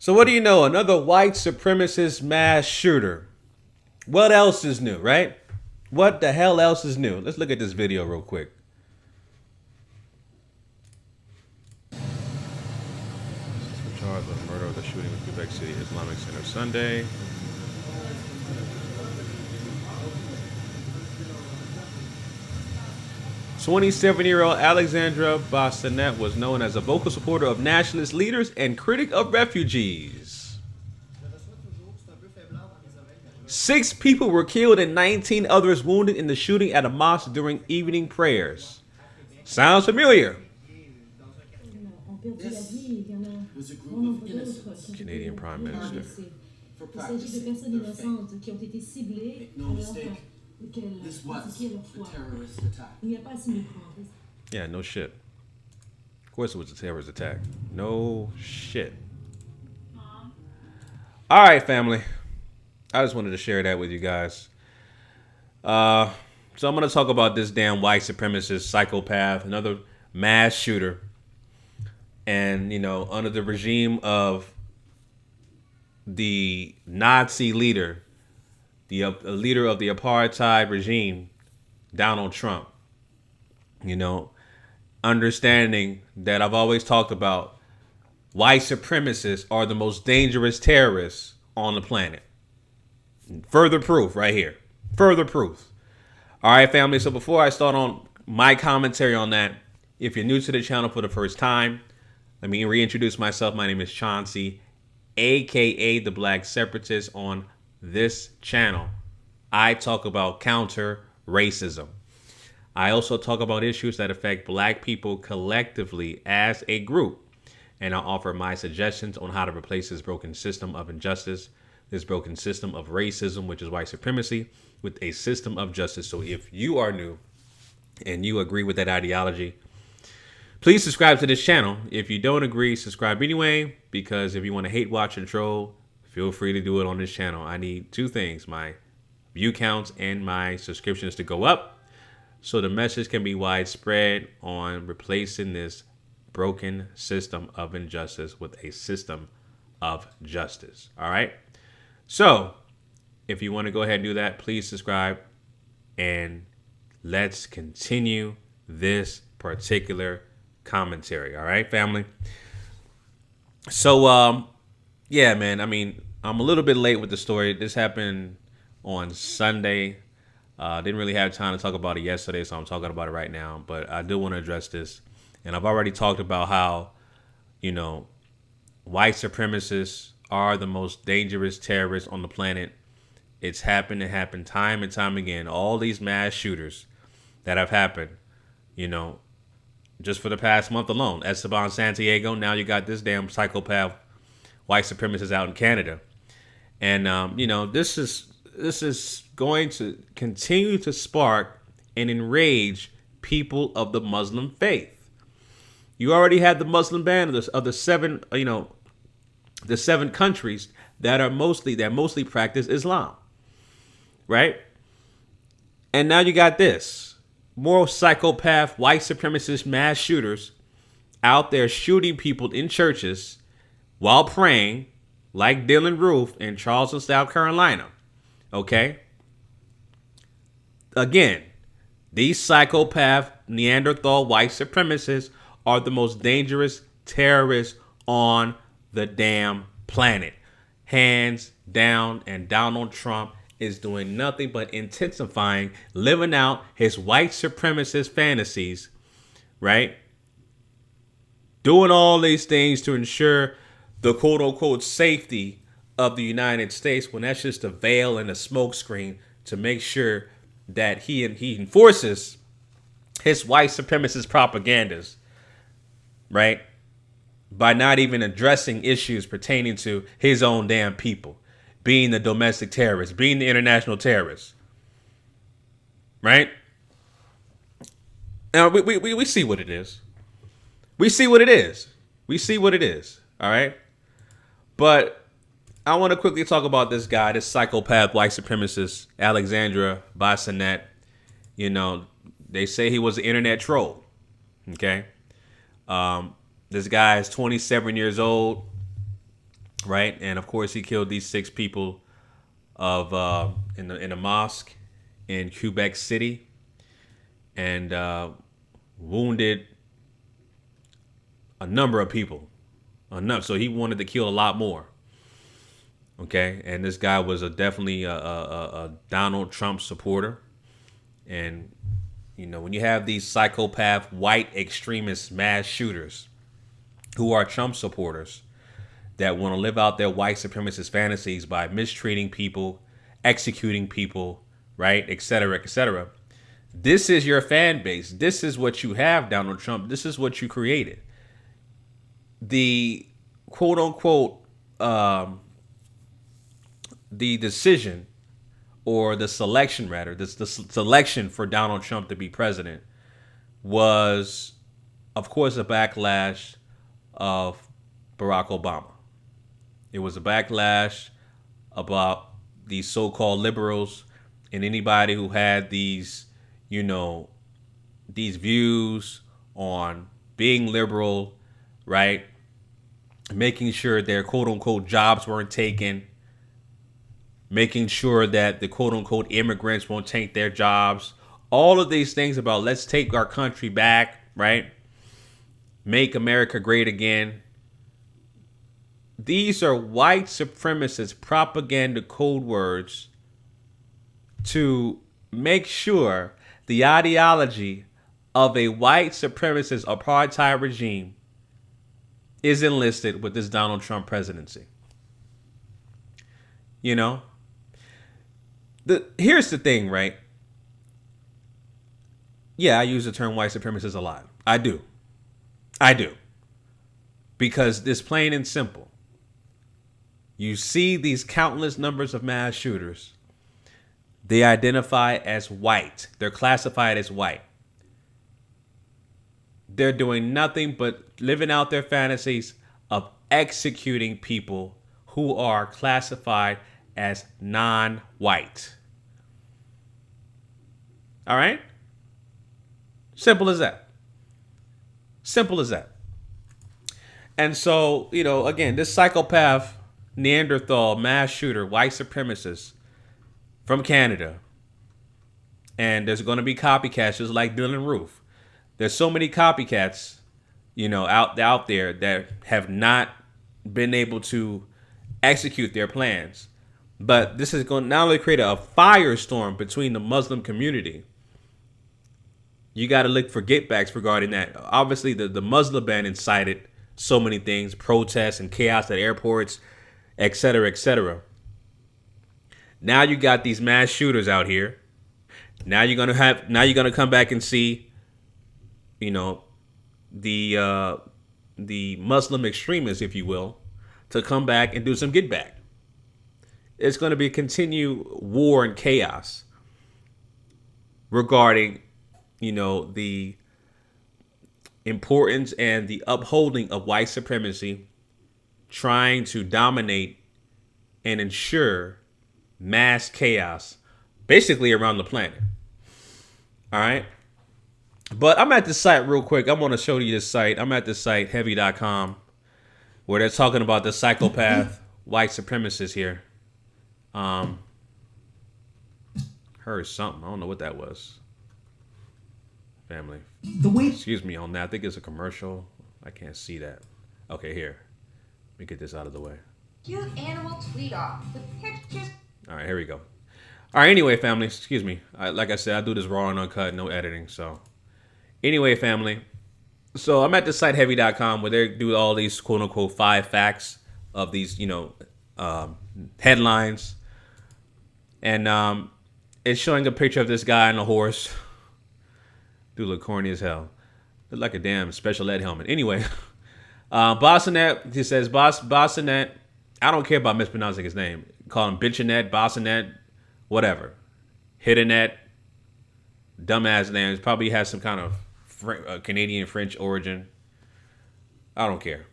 So what do you know? Another white supremacist mass shooter. What else is new, right? What the hell else is new? Let's look at this video real quick. Charged with murder of the shooting of Quebec City Islamic Center Sunday. 27-year-old Alexandre Bissonnette was known as a vocal supporter of nationalist leaders and critic of refugees. 6 people were killed and 19 others wounded in the shooting at a mosque during evening prayers. Sounds familiar? Was a group of innocents. Canadian Prime Minister. For practicing their faith. Make no mistake, this was a terrorist attack. Yeah, no shit. Of course it was a terrorist attack. No shit. All right, family. I just wanted to share that with you guys. So I'm going to talk about this damn white supremacist psychopath, another mass shooter. And, you know, under the regime of the Nazi leader, the leader of the apartheid regime, Donald Trump, you know, understanding that I've always talked about white supremacists are the most dangerous terrorists on the planet. Further proof right here. Further proof. All right, family. So before I start on my commentary on that, if you're new to the channel for the first time, let me reintroduce myself. My name is Chauncey, a.k.a. the Black Separatist. On this channel, I talk about counter-racism. I also talk about issues that affect black people collectively as a group. And I offer my suggestions on how to replace this broken system of injustice, this broken system of racism, which is white supremacy, with a system of justice. So if you are new and you agree with that ideology, please subscribe to this channel. If you don't agree, subscribe anyway, because if you want to hate, watch, and troll, feel free to do it on this channel. I need 2 things, my view counts and my subscriptions to go up, so the message can be widespread on replacing this broken system of injustice with a system of justice. All right? So if you want to go ahead and do that, please subscribe, and let's continue this particular commentary. All right, family. So yeah, man, I mean, I'm a little bit late with the story. This happened on Sunday. Didn't really have time to talk about it yesterday, so I'm talking about it right now. But I do want to address this, and I've already talked about how, you know, white supremacists are the most dangerous terrorists on the planet. It's happened time and time again. All these mass shooters that have happened, you know, just for the past month alone. Esteban Santiago. Now you got this damn psychopath white supremacist out in Canada. And, you know, this is going to continue to spark and enrage people of the Muslim faith. You already had the Muslim ban of the 7, you know, the 7 countries that mostly practice Islam. Right? And now you got this. More psychopath, white supremacist mass shooters out there shooting people in churches while praying, like Dylan Roof in Charleston, South Carolina. Okay? Again, these psychopath, Neanderthal white supremacists are the most dangerous terrorists on the damn planet. Hands down, and Donald Trump is doing nothing but intensifying, living out his white supremacist fantasies, right? Doing all these things to ensure the quote-unquote safety of the United States, when that's just a veil and a smokescreen to make sure that he enforces his white supremacist propagandas, right? By not even addressing issues pertaining to his own damn people. Being the domestic terrorist, being the international terrorist, right? Now, we see what it is. We see what it is. We see what it is, all right? But I want to quickly talk about this guy, this psychopath white supremacist, Alexandre Bissonnette. You know, they say he was an internet troll, okay? This guy is 27 years old. right? And of course, he killed these 6 people of in a mosque in Quebec City, and wounded a number of people. Enough, so he wanted to kill a lot more. Okay, and this guy was definitely a Donald Trump supporter, and when you have these psychopath white extremist mass shooters who are Trump supporters that want to live out their white supremacist fantasies by mistreating people, executing people, right, et cetera, et cetera. This is your fan base. This is what you have, Donald Trump. This is what you created. The quote unquote the decision, or the selection rather, the selection for Donald Trump to be president was, of course, a backlash of Barack Obama. It was a backlash about these so-called liberals and anybody who had these views on being liberal, right? Making sure their quote unquote jobs weren't taken, making sure that the quote unquote immigrants won't take their jobs. All of these things about let's take our country back, right? Make America great again. These are white supremacist propaganda code words to make sure the ideology of a white supremacist apartheid regime is enlisted with this Donald Trump presidency. Here's the thing, right? Yeah, I use the term white supremacist a lot. I do. Because it's plain and simple. You see these countless numbers of mass shooters. They identify as white. They're classified as white. They're doing nothing but living out their fantasies of executing people who are classified as non-white. All right? Simple as that. Simple as that. And so, again, this psychopath, Neanderthal, mass shooter, white supremacist from Canada. And there's going to be copycats just like Dylan Roof. There's so many copycats, out there that have not been able to execute their plans. But this is going to not only create a firestorm between the Muslim community. You got to look for getbacks regarding that. Obviously, the Muslim ban incited so many things, protests and chaos at airports, et cetera, et cetera. Now you got these mass shooters out here. Now you're gonna come back and see, the Muslim extremists, if you will, to come back and do some get back. It's going to be a continued war and chaos regarding, the importance and the upholding of white supremacy, trying to dominate and ensure mass chaos basically around the planet. All right. But I'm at this site real quick. I want to show you this site. I'm at this site, heavy.com, where they're talking about the psychopath white supremacists here. Heard something. I don't know what that was. Family. Excuse me on that. I think it's a commercial. I can't see that. Okay, here. Let me get this out of the way. Cute animal tweet off with pictures. All right, here we go. All right, anyway, family. Excuse me. Like I said, I do this raw and uncut, no editing. So, anyway, family. So, I'm at the site heavy.com where they do all these quote unquote 5 facts of these, headlines. And it's showing a picture of this guy on a horse. Dude look corny as hell. Look like a damn special ed helmet. Anyway, Bissonnette, he says, Bissonnette, I don't care about mispronouncing his name. Call him Bissonnette, Bissonnette, whatever. Hitanet, dumbass names. Probably has some kind of Canadian French origin. I don't care.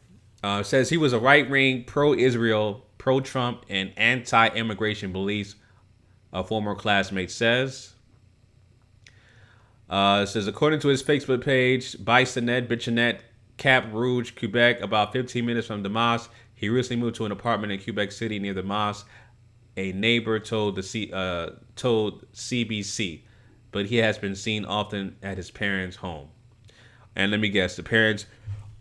Says he was a right-wing, pro-Israel, pro-Trump, and anti-immigration beliefs. A former classmate says. Says, according to his Facebook page, Bissonnette, Cap Rouge, Quebec, about 15 minutes from the mosque, He recently moved to an apartment in Quebec City near the mosque. A neighbor told CBC, but he has been seen often at his parents' home. And let me guess, the parents,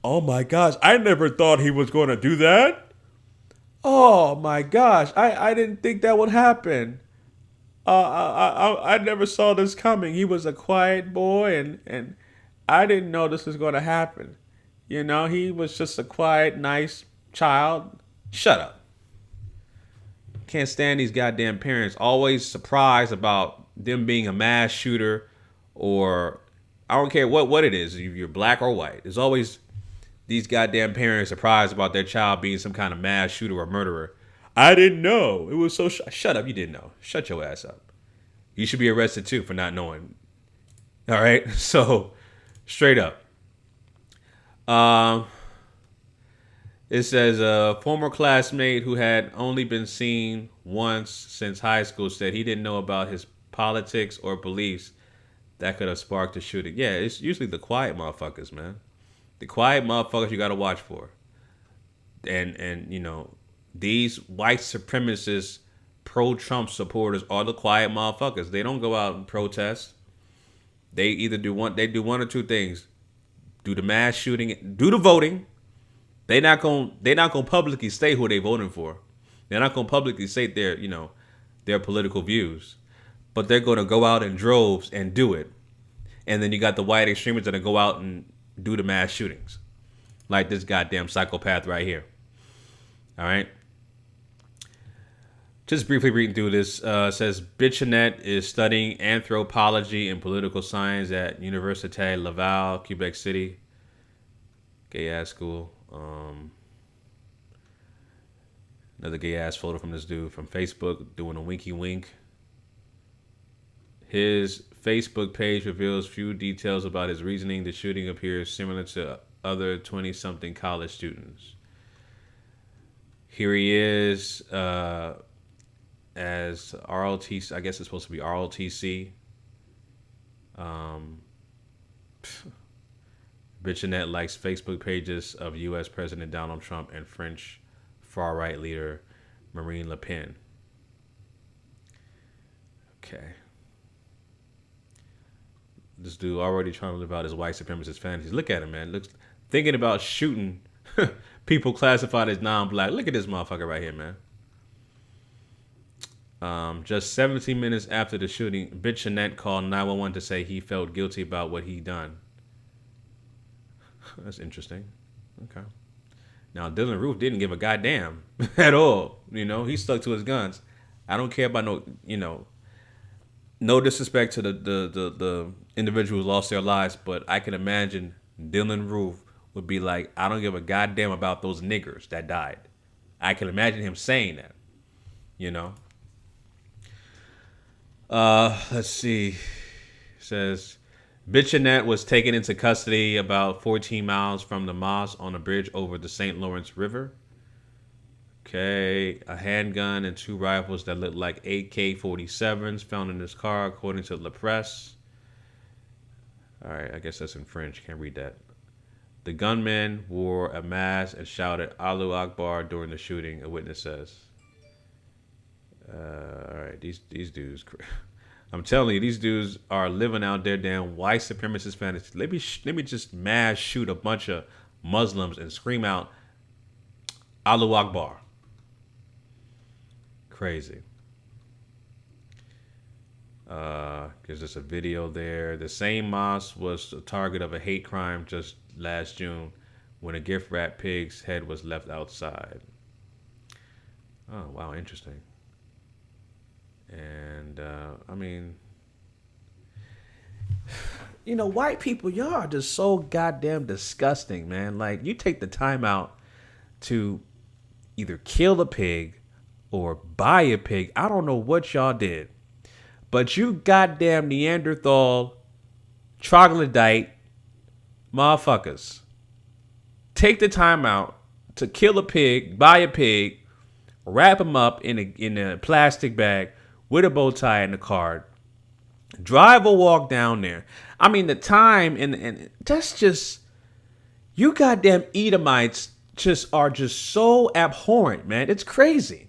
oh my gosh, I never thought he was going to do that. Oh my gosh, I didn't think that would happen. I never saw this coming. He was a quiet boy, and I didn't know this was going to happen. You know, he was just a quiet, nice child. Shut up. Can't stand these goddamn parents. Always surprised about them being a mass shooter, or I don't care what it is. If you're black or white, there's always these goddamn parents surprised about their child being some kind of mass shooter or murderer. I didn't know. It was so... Shut up. You didn't know. Shut your ass up. You should be arrested too for not knowing. All right? So, straight up. It says a former classmate who had only been seen once since high school said he didn't know about his politics or beliefs that could have sparked the shooting. Yeah, it's usually the quiet motherfuckers, man. The quiet motherfuckers you got to watch for. And you know, these white supremacist pro-Trump supporters are the quiet motherfuckers. They don't go out and protest. They either do one or two things. Do the mass shooting, do the voting. They're not gonna publicly state who they voting for. They're not gonna publicly state their political views. But they're gonna go out in droves and do it. And then you got the white extremists that go out and do the mass shootings. Like this goddamn psychopath right here. All right. Just briefly reading through this, says Bissonnette is studying anthropology and political science at Université Laval, Quebec City. Gay ass school. Another gay ass photo from this dude from Facebook doing a winky wink. His Facebook page reveals few details about his reasoning. The shooting appears similar to other 20-something college students. Here he is as ROTC. I guess it's supposed to be ROTC. Bissonnette likes Facebook pages of U.S. President Donald Trump and French far-right leader Marine Le Pen. Okay. This dude already trying to live out his white supremacist fantasies. Look at him, man. Looks thinking about shooting people classified as non-black. Look at this motherfucker right here, man. Just 17 minutes after the shooting, Bissonnette called 911 to say he felt guilty about what he done. That's interesting. Okay. Now, Dylan Roof didn't give a goddamn at all. You know, he stuck to his guns. I don't care about no disrespect to the individuals who lost their lives, but I can imagine Dylan Roof would be like, I don't give a goddamn about those niggers that died. I can imagine him saying that, you know. Let's see. It says Bissonnette was taken into custody about 14 miles from the mosque on a bridge over the St. Lawrence River. Okay, a handgun and 2 rifles that looked like AK-47s found in his car, according to La Presse. All right, I guess that's in French. Can't read that. The gunman wore a mask and shouted Allahu Akbar during the shooting, a witness says. All right, these dudes. I'm telling you, these dudes are living out their damn white supremacist fantasy. Let me just mass shoot a bunch of Muslims and scream out Allahu Akbar. Crazy. There's just a video there. The same mosque was the target of a hate crime just last June when a gift wrapped pig's head was left outside. Oh, wow, interesting. And, I mean, you know, white people, y'all are just so goddamn disgusting, man. Like, you take the time out to either kill a pig or buy a pig. I don't know what y'all did, but you goddamn Neanderthal troglodyte motherfuckers take the time out to kill a pig, buy a pig, wrap him up in a plastic bag with a bow tie and a card, drive or walk down there. I mean, the time and that's just, you goddamn Edomites are just so abhorrent, man. It's crazy.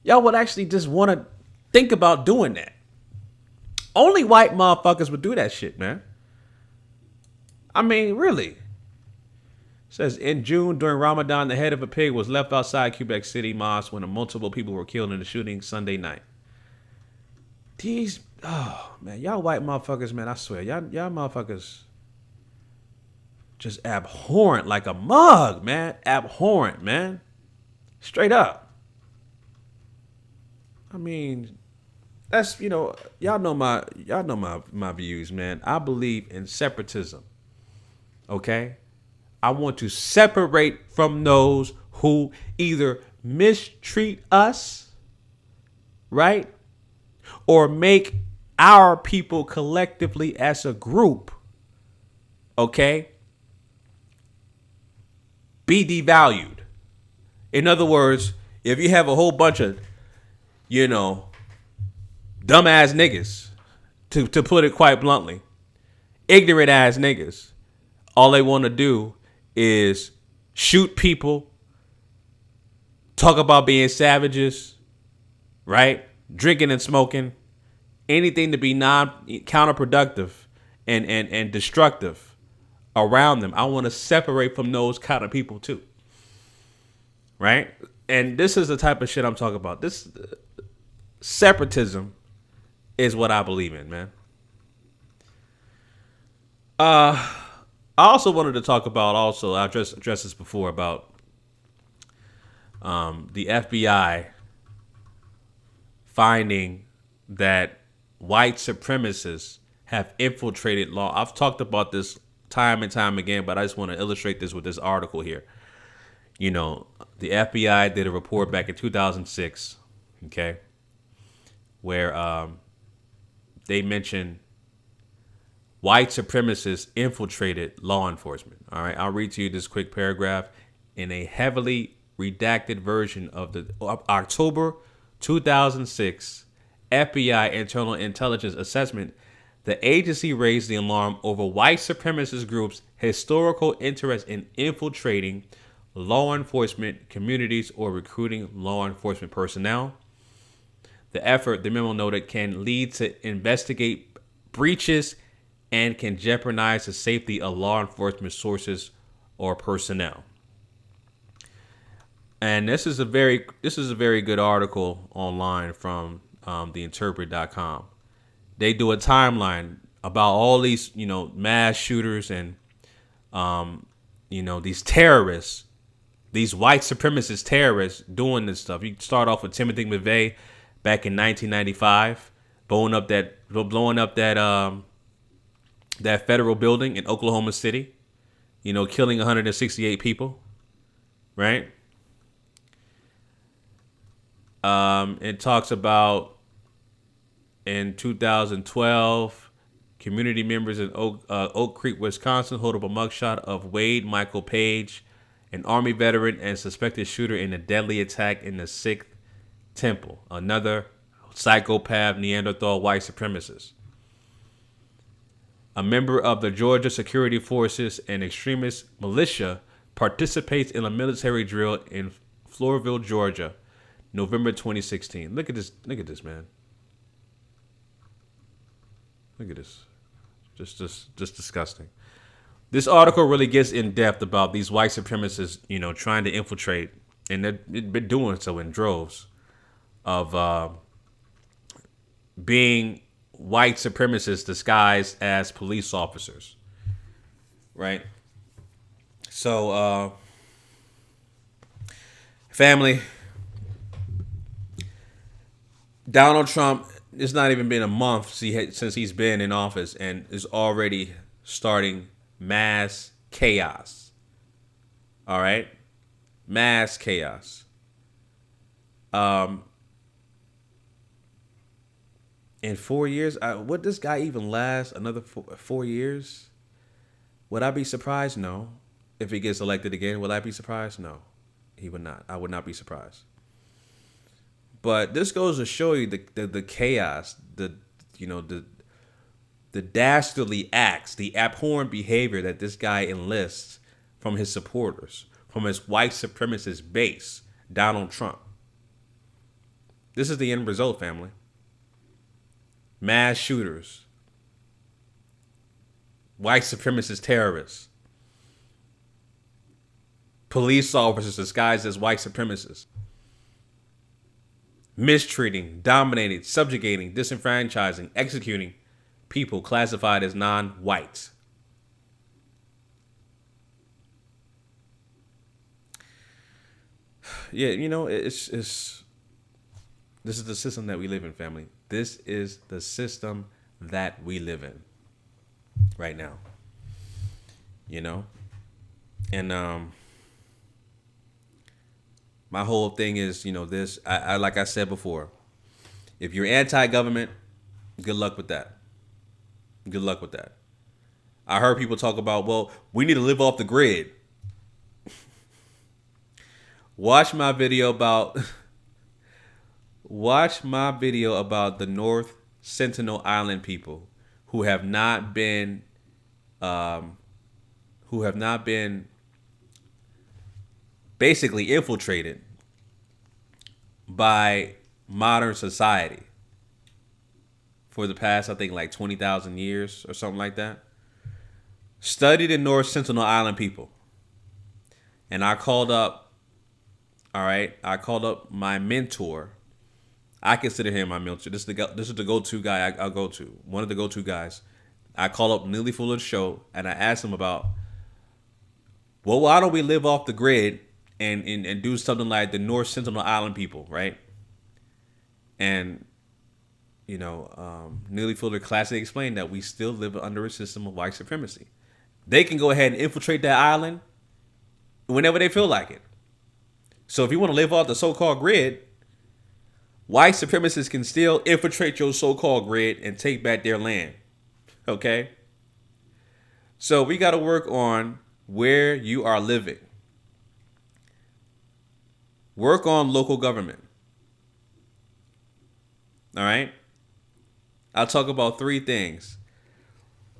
Y'all would actually just want to think about doing that. Only white motherfuckers would do that shit, man. I mean, really. It says in June during Ramadan, the head of a pig was left outside Quebec City Mosque when multiple people were killed in the shooting Sunday night. Man, y'all white motherfuckers, man, I swear, y'all motherfuckers just abhorrent like a mug, man. Abhorrent, man. Straight up. I mean, that's, y'all know my views, man. I believe in separatism. Okay? I want to separate from those who either mistreat us, right? Or make our people collectively as a group, okay, be devalued. In other words, if you have a whole bunch of, dumbass niggas, to put it quite bluntly, ignorant ass niggas, all they want to do is shoot people, talk about being savages, right? Drinking and smoking, anything to be counterproductive and destructive around them. I want to separate from those kind of people too. Right? And this is the type of shit I'm talking about. This separatism is what I believe in, man. I also wanted to talk about I've addressed this before about the FBI finding that white supremacists have infiltrated law. I've talked about this time and time again, but I just want to illustrate this with this article here. The FBI did a report back in 2006, okay, where they mentioned white supremacists infiltrated law enforcement. All right, I'll read to you this quick paragraph in a heavily redacted version of the October 2006 FBI Internal Intelligence Assessment. The agency raised the alarm over white supremacist groups' historical interest in infiltrating law enforcement communities or recruiting law enforcement personnel. The memo noted, can lead to investigate breaches and can jeopardize the safety of law enforcement sources or personnel. And this is a very good article online from theinterpret.com. They do a timeline about all these, mass shooters and, these terrorists, these white supremacist terrorists doing this stuff. You start off with Timothy McVeigh back in 1995, blowing up that federal building in Oklahoma City, killing 168 people, right? It talks about in 2012, community members in Oak Creek, Wisconsin, hold up a mugshot of Wade Michael Page, an Army veteran and suspected shooter in a deadly attack in the Sikh temple. Another psychopath Neanderthal white supremacist. A member of the Georgia Security Forces and extremist militia participates in a military drill in Flourville, Georgia, November 2016. Look at this, man. Look at this. Just disgusting. This article really gets in depth about these white supremacists, trying to infiltrate, and they've been doing so in droves, of being white supremacists disguised as police officers, right? So, family, Donald Trump, it's not even been a month since he's been in office and is already starting mass chaos. All right? Mass chaos. In 4 years, would this guy even last another 4 years? Would I be surprised? No. If he gets elected again, will I be surprised? No, he would not. I would not be surprised. But this goes to show you the chaos, the dastardly acts, the abhorrent behavior that this guy enlists from his supporters, from his white supremacist base, Donald Trump. This is the end result, family. Mass shooters, white supremacist terrorists, police officers disguised as white supremacists, mistreating, dominating, subjugating, disenfranchising, executing people classified as non-white. Yeah, you know, this is the system that we live in, family. This is the system that we live in right now. You know? And my whole thing is, you know, this, I like I said before, if you're anti-government, good luck with that. Good luck with that. I heard people talk about, well, we need to live off the grid. Watch my video about the North Sentinel Island people who have not been basically infiltrated by modern society for the past, I think, like 20,000 years or something like that. Study the North Sentinel Island people. And I called up my mentor. I consider him my mentor. This is the go-to guy I'll go to. One of the go-to guys. I called up Neely Fuller's show and I asked him about, well, why don't we live off the grid and do something like the North Sentinel Island people, right? And, you know, Neely Fuller classically explained that we still live under a system of white supremacy. They can go ahead and infiltrate that island whenever they feel like it. So if you want to live off the so-called grid, white supremacists can still infiltrate your so-called grid and take back their land. Okay? So we got to work on where you are living. Work on local government. All right? I'll talk about 3 things.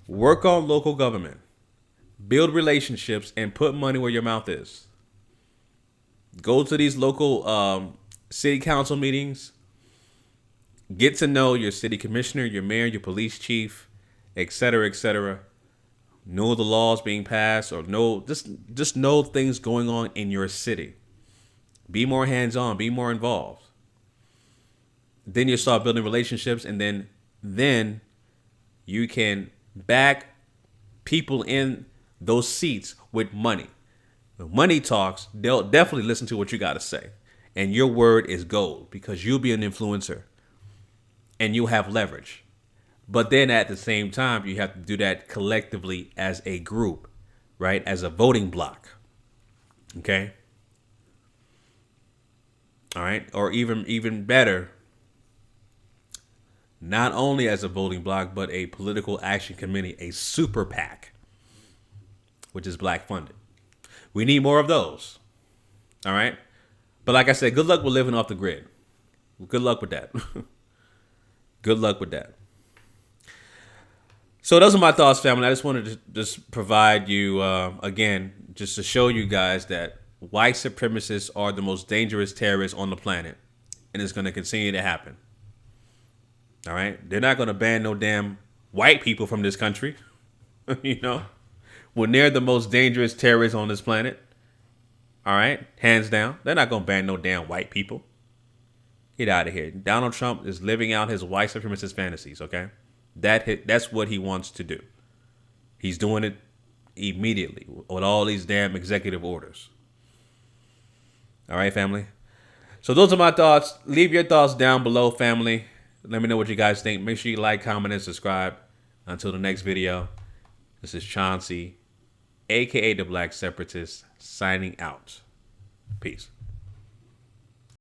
Work on local government. Build relationships and put money where your mouth is. Go to these local city council meetings. Get to know your city commissioner, your mayor, your police chief, etc., etc. Know the laws being passed, or just know things going on in your city. Be more hands-on. Be more involved. Then you start building relationships, and then you can back people in those seats with money. When money talks, they'll definitely listen to what you got to say. And your word is gold because you'll be an influencer and you'll have leverage. But then at the same time, you have to do that collectively as a group, right? As a voting block. Okay? All right? Or even better, not only as a voting block, but a political action committee, a super PAC, which is black funded. We need more of those. All right. But like I said, good luck with living off the grid. Good luck with that. Good luck with that. So those are my thoughts, family. I just wanted to just provide you, again, just to show you guys that white supremacists are the most dangerous terrorists on the planet. And it's going to continue to happen. All right. They're not going to ban no damn white people from this country. You know, when they're the most dangerous terrorists on this planet. All right. Hands down. They're not going to ban no damn white people. Get out of here. Donald Trump is living out his white supremacist fantasies. OK, that's what he wants to do. He's doing it immediately with all these damn executive orders. All right, family. So those are my thoughts. Leave your thoughts down below, family. Let me know what you guys think. Make sure you like, comment, and subscribe. Until the next video, this is Chauncey, a.k.a. the Black Separatist, signing out. Peace.